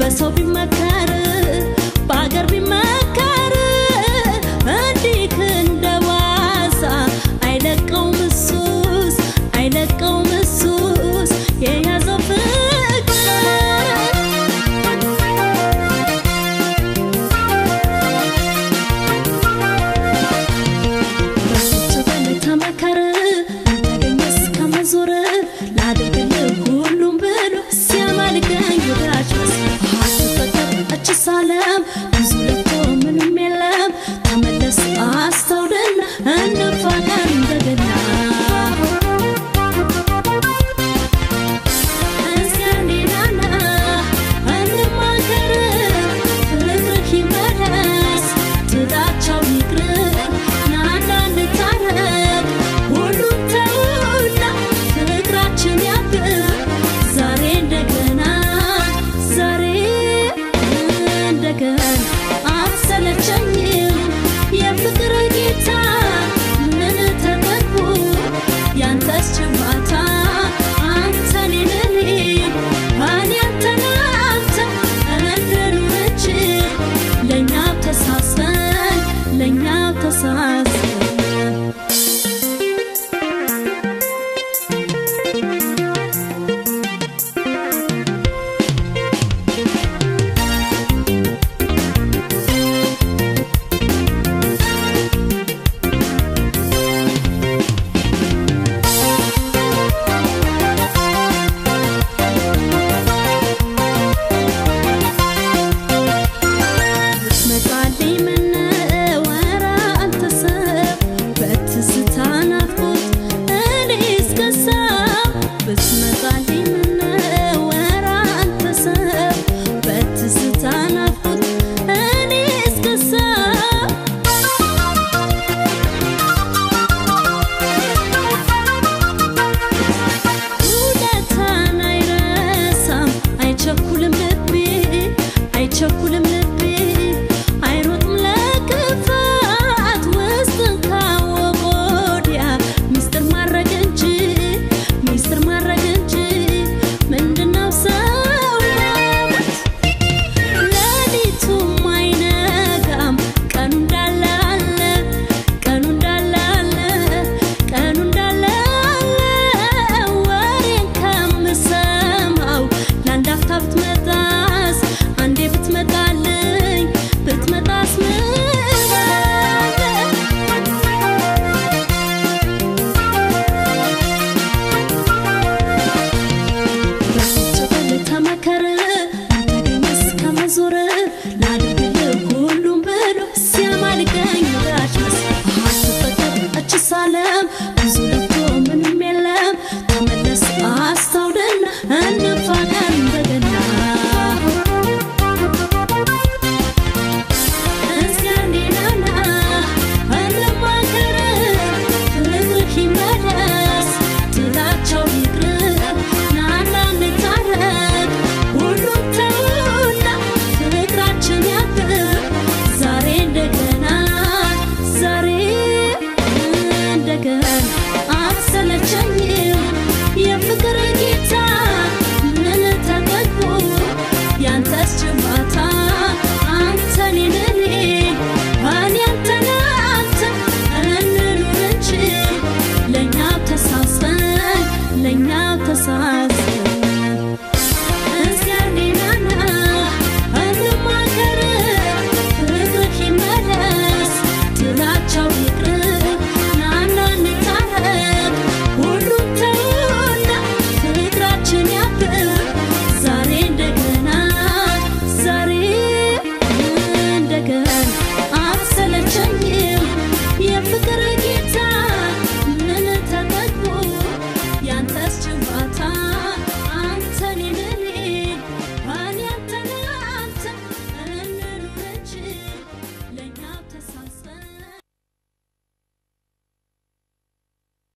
በሰው ቢመከር በአገር ቢመከር እንዲህ እንደዋዛ አይለቀውም እሱስ አይለቀውም እሱስ የያዘው Salam, Zulto, Melam, Tamalas, Astaudan, and the Fagan, the Gana. And Sandinana, and the Margaret, the Himaras, to that Chowikra, Nana, the Tarak, Ulutana, the Grachiniaka, Zare, the Gana, Zare. Again, I'm selling you ፍቅር ጌታ ምን ተጠቁ ያንተስ ችማታ አንተ ለኔ ማን ያንተናንተ እንደሩች ለኛ ተሳሰን ለኛ ተሳሰን Chocolate